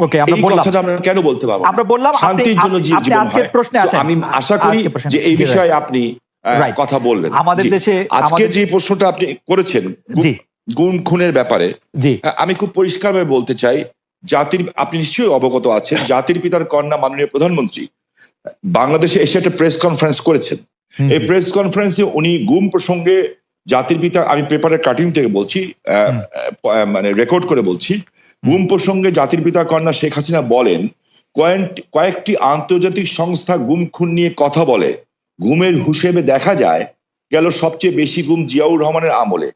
ওকে, আমরা এই বললাম, কথাটা আমরা কেন বলতে পারবো না? আমরা বললাম শান্তির জন্য জীবন আজকের হয়। প্রশ্নে আসেন। আমি আশা করি যে এই বিষয়ে আপনি কথা বলবেন। আমাদের দেশে আজকে যে প্রশ্নটা আপনি করেছেন গুম খুনের ব্যাপারে, আমি খুব পরিষ্কারভাবে বলতে চাই, আপনি নিশ্চয়ই অবগত আছেন, জাতির পিতার কন্যা মাননীয় প্রধানমন্ত্রী বাংলাদেশে এসে একটা প্রেস কনফারেন্স করেছেন। এই প্রেস কনফারেন্সে উনি গুম প্রসঙ্গে জাতির পিতা, আমি পেপারের কাটিং থেকে বলছি, মানে রেকর্ড করে বলছি, গুম প্রসঙ্গে জাতির পিতা কন্যা শেখ হাসিনা বলেন, কয়েকটি আন্তর্জাতিক সংস্থা গুম খুন নিয়ে কথা বলে, গুমের হিসেবে দেখা যায় গেল সবচেয়ে বেশি গুম জিয়াউর রহমানের আমলে,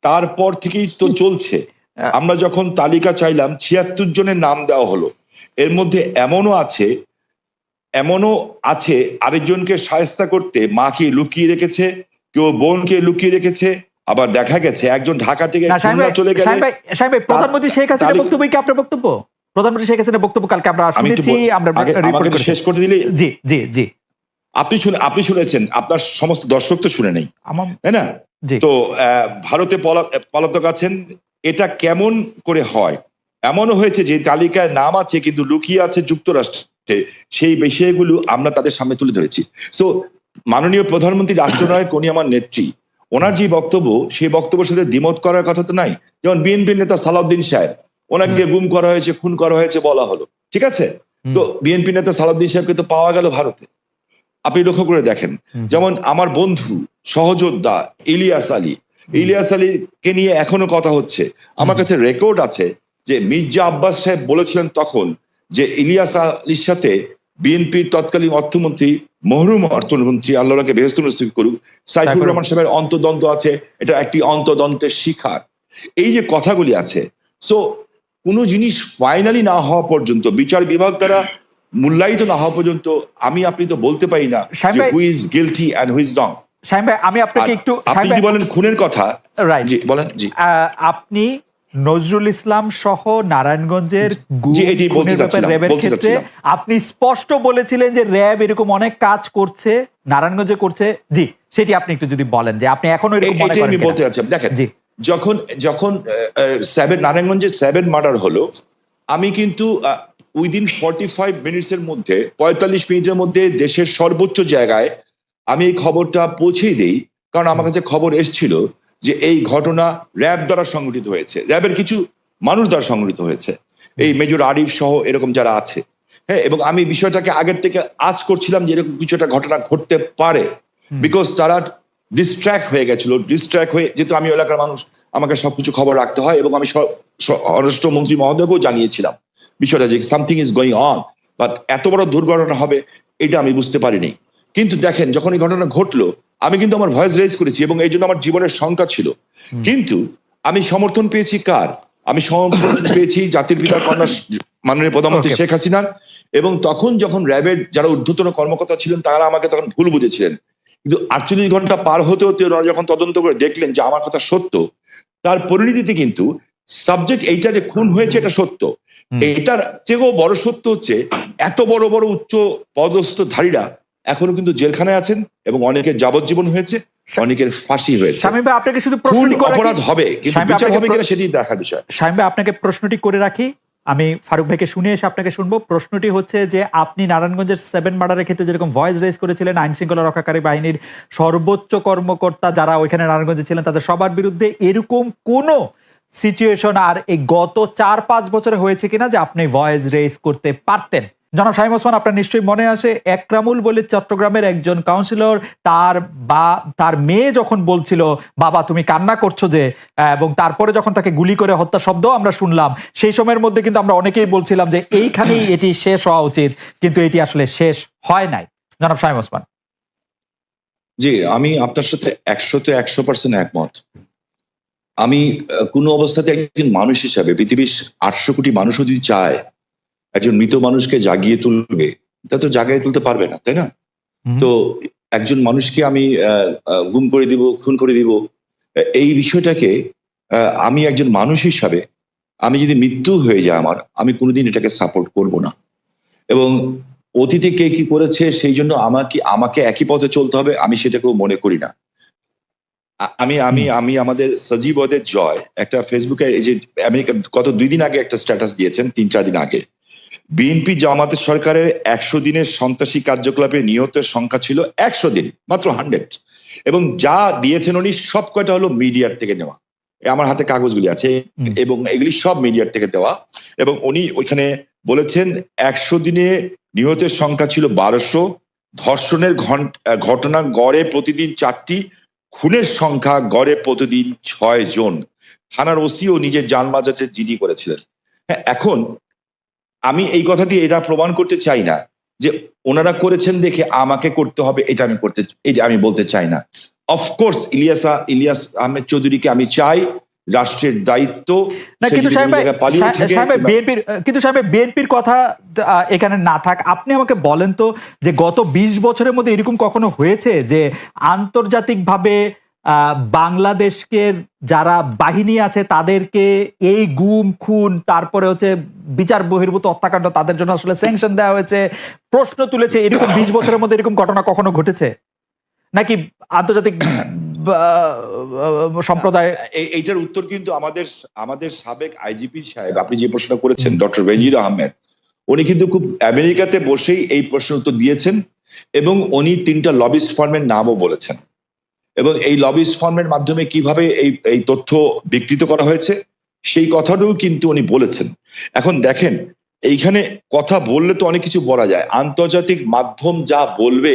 তারপর থেকেই তো চলছে। আমরা যখন তালিকা চাইলাম ৭৬ জনের নাম দেওয়া হলো, এর মধ্যে এমনও আছে আরেকজনকে শায়েস্তা করতে মাকে লুকিয়ে রেখেছে, কেউ বোনকে লুকিয়ে রেখেছে, আবার দেখা গেছে একজন ঢাকা থেকে চলে গেছে। প্রধানমন্ত্রী শেখ হাসিনার বক্তব্য কি আপনার বক্তব্য? প্রধানমন্ত্রী শেখ হাসিনার বক্তব্য কালকে আমরা শুনেছি, আমরা শেষ করে দিলে। জি জি জি, আপনি শুনেছেন, আপনার সমস্ত দর্শক তো শুনে নেই, তাই না? তো ভারতে পলাতক আছেন, এটা কেমন করে হয়? এমনও হয়েছে যে তালিকায় নাম আছে কিন্তু লুকিয়ে আছে যুক্তরাষ্ট্রে, সেই বিষয়গুলো আমরা তাদের সামনে তুলে ধরেছি। সো মাননীয় প্রধানমন্ত্রী রাষ্ট্রনায়ক উনি আমার নেত্রী, ওনার যে বক্তব্য, সেই বক্তব্যের সাথে দ্বিমত করার কথা তো নাই। যেমন বিএনপির নেতা সালাউদ্দিন সাহেব, ওনাকে গুম করা হয়েছে, খুন করা হয়েছে বলা হলো, ঠিক আছে, তো বিএনপি নেতা সালাউদ্দিন সাহেবকে তো পাওয়া গেল ভারতে। আপনি লক্ষ্য করে দেখেন, যেমন আমার বন্ধু সহযোদ্ধা ইলিয়াস আলীকে নিয়ে এখনো কথা হচ্ছে। আমার কাছে রেকর্ড আছে যে মির্জা আব্বাস সাহেব বলেছিলেন তখন যে ইলিয়াস আলীর সাথে বিএনপির তৎকালীন অর্থমন্ত্রী, মরহুম অর্থমন্ত্রী, আল্লাহকে বেহেশত নসিব করুক, সাইফুর রহমান সাহেবের অন্তর্দ্বন্দ্ব আছে, এটা একটি অন্তর্দ্বন্দ্বের শিকার। এই যে কথাগুলি আছে, সো কোনো জিনিস ফাইনালি না হওয়া পর্যন্ত, বিচার বিভাগ দ্বারা মূল্যায়িত না হওয়া পর্যন্ত আপনি তো বলতে পারি না যে who is guilty and who is wrong. Shamim ভাই, আমি আপনাকে একটু, আপনি কি বলেন খুনের কথা, জি বলেন। জি, আপনি নজরুল ইসলাম সহ নারায়ণগঞ্জের র্যাবের ক্ষেত্রে আপনি স্পষ্ট বলেছিলেন যে র্যাব এরকম অনেক কাজ করছে, নারায়ণগঞ্জে করছে। জি, সেটি আপনি একটু যদি বলেন যে আপনি এখনো এরকম মনে করেন। আমি বলতে চাচ্ছি, দেখেন, যখন নারায়ণগঞ্জে 7 মার্ডার হলো, আমি কিন্তু উইদিন 45 মিনিটসের মধ্যে, 45 মিনিটের মধ্যে দেশের সর্বোচ্চ জায়গায় আমি এই খবরটা পৌঁছেই দেই, কারণ আমার কাছে খবর এসেছিল যে এই ঘটনা র্যাব দ্বারা সংগঠিত হয়েছে, র্যাবের কিছু মানুষ দ্বারা সংগঠিত হয়েছে, এই মেজর আরিফ সহ এরকম যারা আছে, হ্যাঁ। এবং আমি বিষয়টাকে আগের থেকে আজ করছিলাম যে এরকম কিছু একটা ঘটনা ঘটতে পারে, বিকজ তারা ডিস্ট্র্যাক্ট হয়ে গেছিল, যেহেতু আমি এলাকার মানুষ, আমাকে সবকিছু খবর রাখতে হয়, এবং আমি স্বরাষ্ট্রমন্ত্রী মহোদয়কেও জানিয়েছিলাম বিষয়টা যে something is going on, but এত বড় দুর্ঘটনা হবে এটা আমি বুঝতে পারিনি। কিন্তু দেখেন, যখন এই ঘটনা ঘটলো, আমি কিন্তু আমার ভয়েস রেজ করেছি, এবং এই জন্য আমার জীবনের শঙ্কা ছিল, কিন্তু আমি সমর্থন পেয়েছি কার? আমি সমর্থন পেয়েছি জাতির পিতার কন্যা মাননীয় প্রধানমন্ত্রী শেখ হাসিনার। এবং তখন যখন র্যাবের যারা ঊর্ধ্বতন কর্মকর্তা ছিলেন, তারা আমাকে তখন ভুল বুঝেছিলেন, কিন্তু 48 ঘন্টা পার হতে হতে ওরা যখন তদন্ত করে দেখলেন যে আমার কথা সত্য, তার পরিণতিতে কিন্তু সাবজেক্ট এইটা যে খুন হয়েছে এটা সত্য, এটার চেয়েও বড় সত্য হচ্ছে এত বড় বড় উচ্চ পদস্থধারীরা এখনো কিন্তু জেলখানায় আছেন, এবং অনেকের যাবজ্জীবন হয়েছে, অনেকের ফাঁসি হয়েছে। শামীম ভাই, আপনাকে শুধু অপরাধ হবে, কিন্তু বিচার হবে কিনা সেটি দেখার বিষয়। শামীম ভাই, আপনাকে প্রশ্নটি করে রাখি, আমি ফারুক ভাইকে শুনে এসে আপনাকে শুনবো। প্রশ্নটি হচ্ছে যে আপনি নারায়ণগঞ্জের 7 মার্ডারের ক্ষেত্রে যেরকম ভয়েস রেজ করেছিলেন, আইন শৃঙ্খলা রক্ষাকারী বাহিনীর সর্বোচ্চ কর্মকর্তা যারা ওইখানে নারায়ণগঞ্জে ছিলেন তাদের সবার বিরুদ্ধে এরকম কোনো সিচুয়েশন আর এই গত 4-5 বছরে হয়েছে কিনা যে আপনি ভয়েস রেজ করতে পারতেন? জনাব শামীম ওসমান, আপনার নিশ্চয়ই মনে আসে একরামুল বলে চট্টগ্রামের একজন কাউন্সিলর, তার মেয়ে যখন বলছিল বাবা তুমি কান্না করছো যে, এবং তারপরে যখন তাকে গুলি করে হত্যা শব্দ আমরা শুনলাম, সেই সময়ের মধ্যে কিন্তু আমরা অনেকেই বলছিলাম যে এইখানেই এটি শেষ হওয়া উচিত, কিন্তু এটি আসলে শেষ হয় নাই। জনাব শামীম ওসমান। জি, আমি আপনার সাথে 100% একমত। আমি কোনো অবস্থাতে একজন মানুষ হিসাবে, পৃথিবীর 800 কোটি মানুষও যদি চায় একজন মৃত মানুষকে জাগিয়ে তুলবে, তা তো জাগিয়ে তুলতে পারবে না, তাই না? তো একজন মানুষকে আমি গুম করে দিব, খুন করে দিব, এই বিষয়টাকে আমি একজন মানুষ হিসাবে, আমি যদি মৃত্যু হয়ে যায় আমার, আমি কোনোদিন এটাকে সাপোর্ট করব না। এবং অতীতে কে কি করেছে সেই জন্য আমাকে একই পথে চলতে হবে, আমি সেটাকেও মনে করি না। আমি আমি আমি আমাদের সজীব ওদের জয় একটা ফেসবুকে এই যে আমেরিকা গত 2 দিন আগে একটা স্ট্যাটাস দিয়েছেন, 3-4 দিন আগে। বিএনপি জামাতের সরকারের 100 দিনের সন্ত্রাসী কার্যকলাপে নিহতের সংখ্যা ছিল 100 দিন, মাত্র 100। এবং যা দিয়েছেন উনি সব কয়টা হলো মিডিয়ার থেকে নেওয়া। আমার হাতে কাগজগুলি আছে এবং এগুলি সব মিডিয়ার থেকে দেওয়া। এবং উনি ওইখানে বলেছেন 100 দিনে নিহতের সংখ্যা ছিল 1200, ধর্ষণের ঘটনা গড়ে প্রতিদিন 4টি, খুনের সংখ্যা গড়ে প্রতিদিন 6 জন। থানার ওসিও নিজের জান বাঁচাতে জিডি করেছিলেন। হ্যাঁ, এখন আমি এই কথা দিয়ে এটা প্রমাণ করতে চাই না যে ওনারা করেছেন দেখে আমাকে করতে হবে, এটা আমি বলতে চাই না। অফকোর্স ইলিয়াস আহমেদ চৌধুরীকে আমি চাই রাষ্ট্রের দায়িত্ব, কিন্তু সাহেব বিএনপির কথা এখানে না থাক, আপনি আমাকে বলেন তো যে গত 20 বছরের মধ্যে এরকম কখনো হয়েছে যে আন্তর্জাতিকভাবে বাংলাদেশকে যারা বাহিনী আছে তাদেরকে এই গুম খুন তারপরে হচ্ছে বিচার বহির্ভূত হত্যাকাণ্ড তাদের জন্য আসলে স্যাংশন দেওয়া হয়েছে, প্রশ্ন তুলেছে, এরকম 20 বছরের মধ্যে এরকম ঘটনা কখনো ঘটেছে নাকি আন্তর্জাতিক সম্প্রদায়? এইটার উত্তর কিন্তু আমাদের সাবেক আইজিপি সাহেব, আপনি যে প্রশ্ন করেছেন, ডক্টর বেনজির আহমেদ, উনি কিন্তু খুব আমেরিকাতে বসেই এই প্রশ্ন উত্তর দিয়েছেন এবং উনি 3টা লবিস্ট ফার্মের নামও বলেছেন এবং এই লবিস্ট ফার্মের মাধ্যমে কিভাবে এই তথ্য বিকৃত করা হয়েছে সেই কথাটাও কিন্তু উনি বলেছেন। এখন দেখেন, এইখানে কথা বললে তো অনেক কিছু বলা যায়, আন্তর্জাতিক মাধ্যম যা বলবে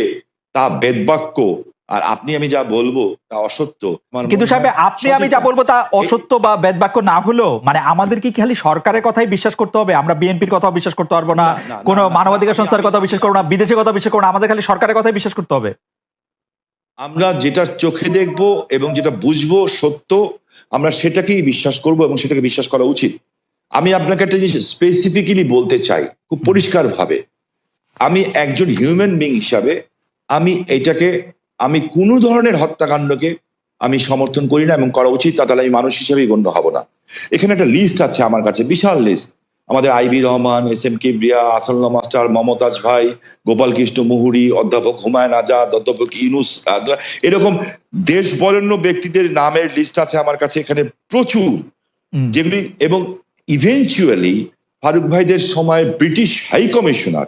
তা বেদবাক্য, আর আপনি আমি যা বলবো তা অসত্য। কিন্তু সাহেব আপনি আমি যা বলবো তা অসত্য বা বেদবাক্য না হলেও মানে আমাদের কি খালি সরকারের কথাই বিশ্বাস করতে হবে? আমরা বিএনপির কথাও বিশ্বাস করতে পারবো না, কোনো মানবাধিকার সংস্থার কথা বিশ্বাস করবো না, বিদেশের কথা বিশ্বাস করবো না, আমাদের খালি সরকারের কথাই বিশ্বাস করতে হবে? আমরা যেটা চোখে দেখবো এবং যেটা বুঝবো সত্য, আমরা সেটাকেই বিশ্বাস করব এবং সেটাকে বিশ্বাস করা উচিত। আমি আপনাকে একটা জিনিস স্পেসিফিক্যালি বলতে চাই খুব পরিষ্কার ভাবে, আমি একজন হিউম্যান বিং হিসাবে আমি কোনো ধরনের হত্যাকাণ্ডকে আমি সমর্থন করি না এবং করা উচিত, তাহলে আমি মানুষ হিসেবেই গণ্য হব না। এখানে একটা লিস্ট আছে আমার কাছে, বিশাল লিস্ট। আমাদের IB Rahman, SM Kibria, Asadullah master, Momtaz ভাই, গোপাল কৃষ্ণ মুহুরী, অধ্যাপক হুমায়ুন আজাদ, অধ্যাপক ইউনুস, এরকম দেশ বরেণ্য ব্যক্তিদের নামের লিস্ট আছে আমার কাছে এখানে প্রচুর, যেগুলি এবং ইভেনচুয়ালি ফারুক ভাইদের সময় ব্রিটিশ হাই কমিশনার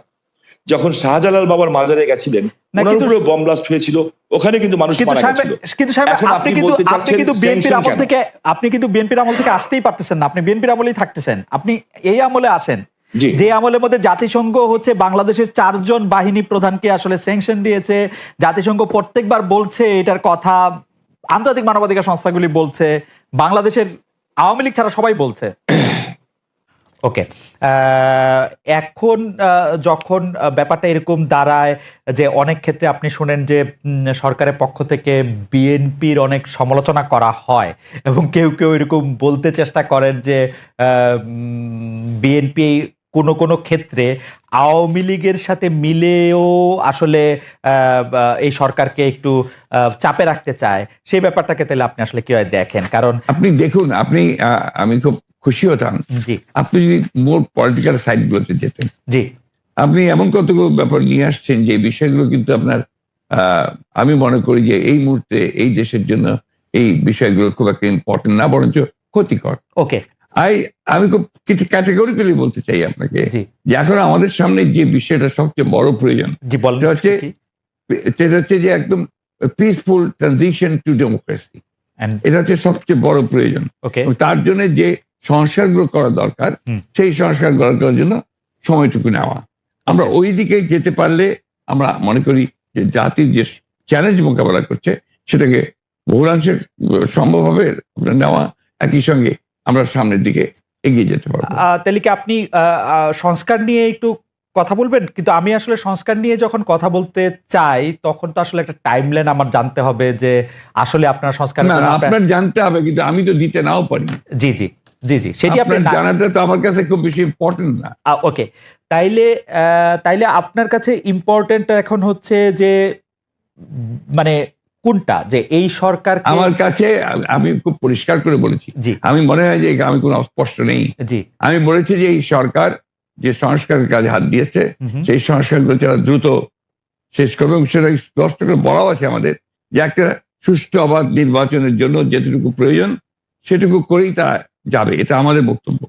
যখন শাহজালাল বাবার মাজারে গেছিলেন, ওনার উপরে বম ব্লাস্ট হয়েছিল, ওখানে কিন্তু মানুষ মারা গেছিল। কিন্তু সাহেব আপনি কিন্তু বিএনপির আমল থেকে আসতেই পারতেছেন না, আপনি বিএনপির আমলেই থাকতেছেন, আপনি এই আমলে আসেন যে আমলের মধ্যে জাতিসংঘ হচ্ছে বাংলাদেশের 4 জন বাহিনী প্রধানকে আসলে স্যাংশন দিয়েছে, জাতিসংঘ প্রত্যেকবার বলছে এটার কথা, আন্তর্জাতিক মানবাধিকার সংস্থাগুলি বলছে, বাংলাদেশের আওয়ামী লীগ ছাড়া সবাই বলছে। ওকে, এখন যখন ব্যাপারটা এরকম দাঁড়ায় যে অনেক ক্ষেত্রে আপনি শুনেন যে সরকারের পক্ষ থেকে বিএনপির অনেক সমালোচনা করা হয় এবং কেউ কেউ এরকম বলতে চেষ্টা করেন যে বিএনপি কোনো কোনো ক্ষেত্রে আওয়ামী লীগের সাথে মিলেও আসলে এই সরকারকে একটু চাপে রাখতে চায়, সেই ব্যাপারটাকে তাহলে আপনি আসলে কিভাবে দেখেন? কারণ আপনি দেখুন, আমি খুব খুশি হতাম আপনি যদি মোর পলিটিক্যাল সাইড গুলোতে যেতেন। জি, আপনি এমন কতগুলো ব্যাপার নিয়ে আসছেন যে বিষয়গুলো কিন্তু আপনার আমি মনে করি যে এই মুহূর্তে এই দেশের জন্য এই বিষয়গুলো খুব একটা ইম্পর্টেন্ট না, বরঞ্চ ক্ষতিকর। ওকে, আমি খুব কিছু ক্যাটেগরিক্যালি বলতে চাই আপনাকে যে এখন আমাদের সামনে যে বিষয়টা সবচেয়ে বড় প্রয়োজন সেটা হচ্ছে যে একদম পিসফুল ট্রানজিশন টু ডেমোক্রেসি। এটা হচ্ছে সবচেয়ে বড় প্রয়োজন। তার জন্য যে সংস্কারগুলো করা দরকার সেই সংস্কার করার জন্য সময়টুকু নেওয়া, আমরা ওই দিকে যেতে পারলে আমরা মনে করি যে জাতির যে চ্যালেঞ্জ মোকাবেলা করছে সেটাকে বহুলাংশে সম্ভব হবে নেওয়া, একই সঙ্গে আমরা সামনের দিকে এগিয়ে যেতে পারবো। তাহলে কি আপনি সংস্কার নিয়ে একটু কথা বলবেন? কিন্তু আমি আসলে সংস্কার নিয়ে যখন কথা বলতে চাই তখন তো আসলে একটা টাইমলাইন আমার জানতে হবে যে আসলে আপনার সংস্কার আপনার জানতে হবে, কিন্তু আমি তো দিতে নাও পারি। জি জি জি জি, সেটি আপনার জানাটা তো আমার কাছে খুব বেশি ইম্পর্টেন্ট না। ওকে, তাইলে আপনার কাছে ইম্পর্টেন্ট এখন হচ্ছে যে মানে কোনটা, যে এই সরকার? আমার কাছে আমি খুব পরিষ্কার করে বলেছি, আমি মনে হয় যে আমি কোনো অস্পষ্ট নেই। আমি বলেছি যে এই সরকার যে সংস্কারের কাজে হাত দিয়েছে সেই সংস্কারগুলো যারা দ্রুত শেষ করবে এবং সেটা স্পষ্ট করে বলাও আছে আমাদের যে একটা সুষ্ঠু অবাধ নির্বাচনের জন্য যেটুকু প্রয়োজন সেটুকু করেই তা যাবে, এটা আমাদের বক্তব্য।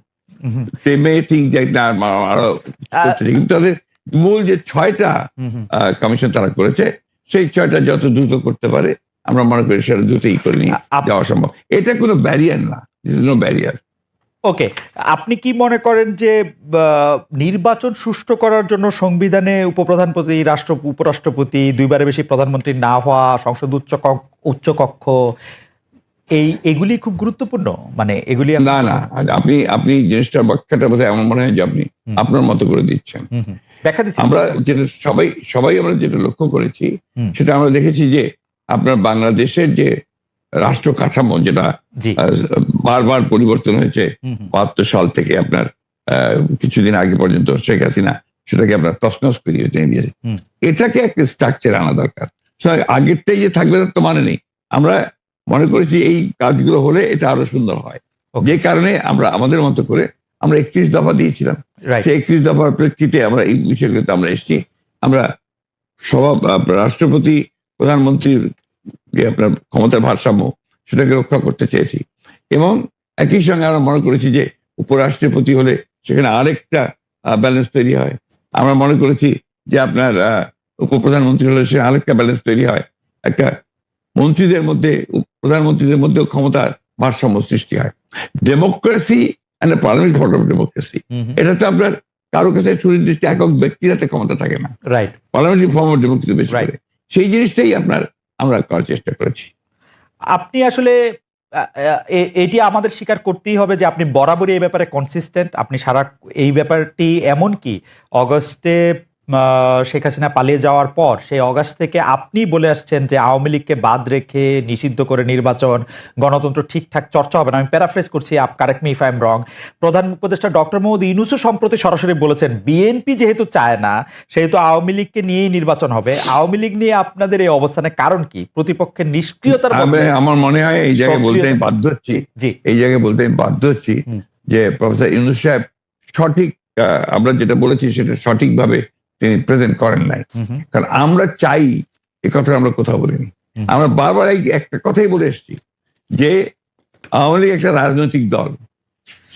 কিন্তু তাদের মূল যে 6টা কমিশন তারা করেছে, সেই 6টা যত দ্রুত করতে পারে আমরা মনে করি সেটা দ্রুতই করে নিয়ে যাওয়া সম্ভব। এটা কোনো ব্যারিয়ার না, নো ব্যারিয়ার। ওকে, আপনি কি মনে করেন যে নির্বাচন সুষ্ঠু করার জন্য সংবিধানে উপপ্রধানপতি, উপরাষ্ট্রপতি, 2বারের বেশি প্রধানমন্ত্রী না হওয়া, সংসদ উচ্চকক্ষ, এগুলি খুব গুরুত্বপূর্ণ? মানে এগুলি না, আপনি জিনিসটার ব্যাখ্যাটা বোধহয় এমন মনে হয় যে আপনি আপনার মতো করে দিচ্ছেন। ব্যাখ্যা দিচ্ছি। আমরা যেটা সবাই আমরা যেটা লক্ষ্য করেছি সেটা আমরা দেখেছি যে আপনার বাংলাদেশের যে রাষ্ট্র কাঠামো, যেটা বারবার পরিবর্তন হয়েছে 72 সাল থেকে আপনার কিছুদিন আগে পর্যন্ত শেখ হাসিনা সেটাকে আপনার তছনছ করে দিয়েছে। এটাকে একটা স্ট্রাকচার আনা দরকার। আগেরটাই যে থাকবে তার তো মানে নেই। আমরা মনে করেছি এই কাজগুলো হলে এটা আরো সুন্দর হয়, যে কারণে আমরা আমাদের মতো করে আমরা 31 দফা দিয়েছিলাম। সেই 31 দফার প্রেক্ষিতে আমরা এই বিষয়গুলোতে আমরা এসেছি। আমরা রাষ্ট্রপতি, প্রধানমন্ত্রীর যে আপনার ক্ষমতার ভারসাম্য সেটাকে রক্ষা করতে চেয়েছি, এবং একই সঙ্গে আমরা মনে করেছি যে উপরাষ্ট্রপতি হলে সেখানে আরেকটা ব্যালেন্স তৈরি হয়। আমরা মনে করেছি যে আপনার উপপ্রধানমন্ত্রী হলে সে আরেকটা ব্যালেন্স তৈরি হয়, একটা মন্ত্রীদের মধ্যে, প্রধানমন্ত্রীদের মধ্যেও ক্ষমতার ভারসাম্য সৃষ্টি হয়। Democracy and parliament form of democracy, এটা তো আপনার কারো কাছে সুনির্দিষ্ট একক ব্যক্তির হাতে ক্ষমতা থাকে না, right? Parliamentary form of democracy বেশি করে সেই জিনিসটাই আমরা করার চেষ্টা করেছি। আপনি আসলে এটি আমাদের স্বীকার করতেই হবে যে আপনি বরাবরই এই ব্যাপারে কনসিস্টেন্ট। আপনি সারা এই ব্যাপারটি এমন কি অগস্টে শেখ হাসিনা পালিয়ে যাওয়ার পর সেই অগাস্ট থেকে আপনি বলে আসছেন যে আওয়ামী লীগকে বাদ রেখে নিষিদ্ধ করে নির্বাচন, গণতন্ত্র ঠিকঠাক চর্চা হবে না। আমি প্যারাফ্রেজ করছি, correct me if I am রং। প্রধান উপদেষ্টা ডক্টর মোহাম্মদ ইউনূসও সম্প্রতি সরাসরি বলেছেন বিএনপি যেহেতু চায় না সেহেতু আওয়ামী লীগকে নিয়েই নির্বাচন হবে। আওয়ামী লীগ নিয়ে আপনাদের এই অবস্থানের কারণ কি? প্রতিপক্ষের নিষ্ক্রিয়তার আমার মনে হয় এই জায়গায় বলতে আমি বাধ্য হচ্ছি, যে প্রফেসর ইউনূস সাহেব সঠিক, আমরা যেটা বলেছি সেটা সঠিকভাবে তিনি প্রেজেন্ট করেন নাই। কারণ আমরা চাই, এ কথা আমরা কোথাও বলিনি। আমরা বারবার একটা কথাই বলে এসেছি যে আওয়ামী লীগ একটা রাজনৈতিক দল,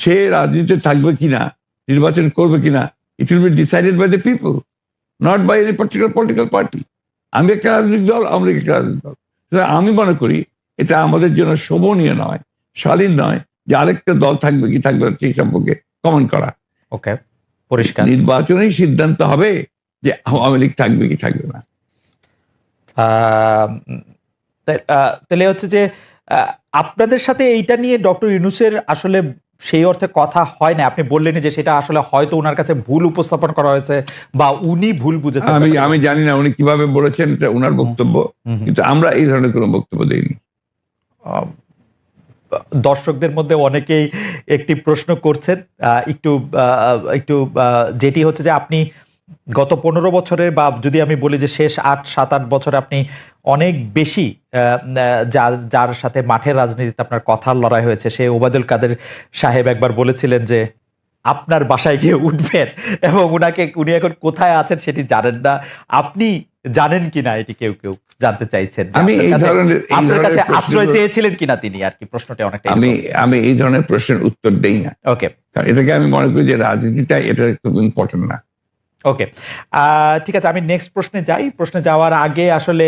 সে রাজনীতিতে থাকবে কিনা, নির্বাচন করবে কিনা, it will be decided by the people, not by any particular political party. আমি একটা রাজনৈতিক দল, আওয়ামী লীগ একটা রাজনৈতিক দল। আমি মনে করি এটা আমাদের জন্য শোভনীয় নয়, শালীন নয় যে আরেকটা দল থাকবে কি থাকবে সেই সম্পর্কে কমেন্ট করা। ওকে, পরিষ্কার। নির্বাচনেই সিদ্ধান্ত হবে যে আওয়ামী লীগ থাকবে কি থাকবে না। তাহলে হচ্ছে যে আপনাদের সাথে এইটা নিয়ে ডক্টর ইউনূসের আসলে সেই অর্থে কথা হয় না। আপনি বললেন যে সেটা আসলে হয়তো ওনার কাছে ভুল উপস্থাপন করা হয়েছে বা উনি ভুল বুঝেছেন। আমি জানি না উনি কিভাবে বলেছেন, এটা ওনার বক্তব্য, কিন্তু আমরা এই ধরনের কোনো বক্তব্য দেইনি। দর্শকদের মধ্যে অনেকেই একটি প্রশ্ন করছেন, একটু যেটি হচ্ছে যে আপনি গত 15 বছরের, বা যদি আমি বলি যে শেষ 7-8 বছরে আপনি অনেক বেশি যার সাথে মাঠের রাজনীতিতে আপনার কথার লড়াই হয়েছে, সে ওবায়দুল কাদের সাহেব একবার বলেছিলেন যে আপনার বাসায় গিয়ে উঠবেন এবং উনি এখন কোথায় আছেন সেটি জানেন না। আপনি জানেন কিনা এটি কেউ জানতে চাইছেন। আমি এই ধরনের আপনার কাছে আশ্রয় চেয়েছিলেন কিনা তিনি, আর কি প্রশ্নটা অনেকটা। আমি এই ধরনের প্রশ্নের উত্তর দেই না। ওকে, এটাকে আমি মনে করি যে রাজনীতিটা এটা খুব ইম্পর্টেন্ট না। ওকে, ঠিক আছে, আমি নেক্সট প্রশ্নে যাওয়ার আগে আসলে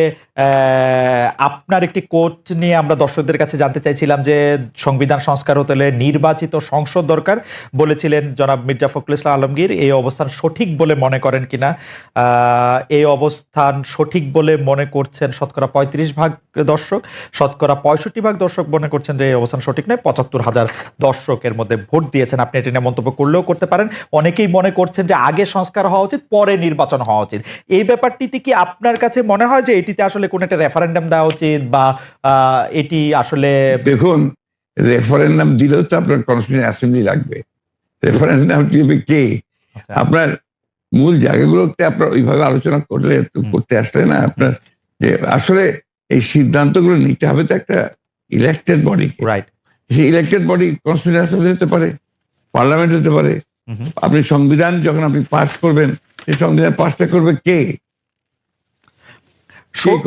আপনার একটি কোট নিয়ে আমরা দর্শকদের কাছে জানতে চাইছিলাম যে সংবিধান সংস্কার হতে হলে নির্বাচিত সংসদ দরকার বলেছিলেন জনাব মির্জা ফখরুল ইসলাম আলমগীর। এই অবস্থান সঠিক বলে মনে করেন কিনা? এই অবস্থান সঠিক বলে মনে করছেন শতকরা 35% দর্শক, শতকরা 65% দর্শক মনে করছেন যে এই অবস্থান সঠিক নয়। 75,000 দর্শকের মধ্যে ভোট দিয়েছেন। আপনি এটি নিয়ে মন্তব্য করলেও করতে পারেন। অনেকেই মনে করছেন যে আগে সংস্কার হওয়া উচিত, পরে নির্বাচন হওয়া উচিত। এই ব্যাপারটিতে কি আপনার কাছে মনে হয় যে এটিতে আসলে কোন একটা রেফারেন্ডাম দেওয়া উচিত, বা এটি আসলে? দেখুন, রেফারেন্ডাম দিলেও তো আপনার কনস্টিটিউশন অ্যাসেম্বলি লাগবে। রেফারেন্ডাম দিবে কে? আপনার মূল জায়গাগুলোতে আপনার ওইভাবে আলোচনা করতে আসলে না, আপনার যে আসলে এই সিদ্ধান্তগুলো নিতে হবে তো একটা ইলেক্টেড বডি, রাইট? সেই ইলেক্টেড বডি কনস্টিটিউশন অ্যাসেম্বলি হতে পারে, পার্লামেন্ট হতে পারে। আপনি সংবিধান যখন আপনি পাস করবেন, সেই সংবিধান পাসটা করবে কে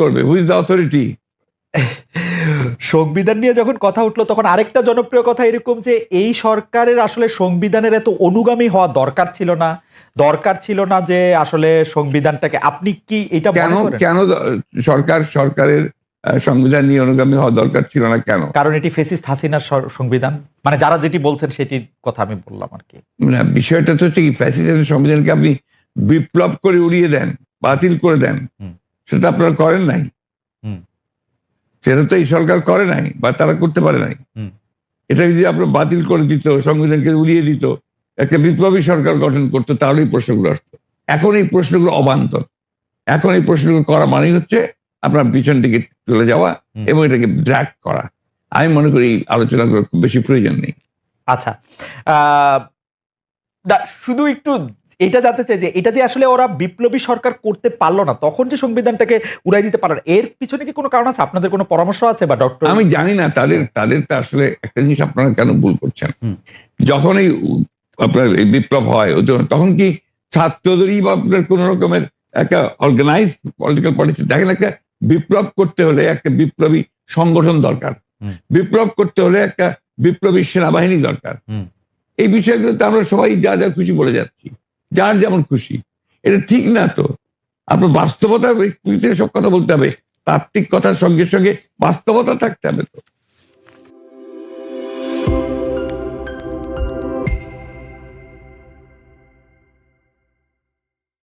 করবে? Who is the authority? সংবিধান নিয়ে যখন কথা উঠলো তখন আরেকটা জনপ্রিয় কথা এরকম যে এই সরকারের আসলে সংবিধানের এত অনুগামী হওয়া দরকার ছিল না যে আসলে সংবিধানটাকে, আপনি কি এটা কেন সরকারের সংবিধান নিয়ে অনুগামী হওয়া দরকার ছিল না কেন? কারণ এটি ফেসিস্ট হাসিনার সংবিধান, মানে যারা যেটি বলছেন সেটির কথা আমি বললাম আর কি। না, বিষয়টা তো হচ্ছে কি, ফ্যাসিস্টের সংবিধানকে আপনি বিপ্লব করে উড়িয়ে দেন, বাতিল করে দেন, সেটা আপনারা করেন নাই। সেটা তো এই সরকার করে নাই, বা তারা করতে পারে নাই। এটা যদি আপনার বাতিল করে দিত, সংবিধানকে উড়িয়ে দিত, একটা বিপ্লবী সরকার গঠন করতো, তাহলে এই প্রশ্নগুলো আসতো। এখন এই প্রশ্নগুলো অবান্তর। এখন এই প্রশ্নগুলো করা মানেই হচ্ছে আপনার পিছন দিকে চলে যাওয়া এবং এটাকে ড্র্যাগ করা। আমি মনে করি এই আলোচনাগুলো খুব বেশি প্রয়োজন নেই। আচ্ছা, শুধু একটু এটা জানতে চাই যে এটা যে আসলে ওরা বিপ্লবী সরকার করতে পারলো না, তখন যে সংবিধানটাকে উড়াই দিতে পারলো, এর পিছনে কি কোনো কারণ আছে? আপনাদের কোনো পরামর্শ আছে বা ডক্টর? আমি জানি না, তাদের তো আসলে একটা জিনিস আপনারা কেন ভুল করছেন। যখন এই আপনার এই বিপ্লব হয়, তখন কি ছাত্রদেরই বা আপনার কোন রকমের একটা অর্গানাইজ পলিটিক্যাল পার্টি, দেখেন একটা বিপ্লব করতে হলে একটা বিপ্লবী সংগঠন দরকার, বিপ্লব করতে হলে একটা বিপ্লবী সেনাবাহিনী দরকার। এই বিষয়গুলোতে আমরা সবাই যা যা খুশি বলে যাচ্ছি, যার যেমন খুশি। এটা ঠিক না তো। আপনার বাস্তবতা সব কথা বলতে হবে, তাত্ত্বিক কথার সঙ্গে সঙ্গে বাস্তবতা থাকতে হবে তো।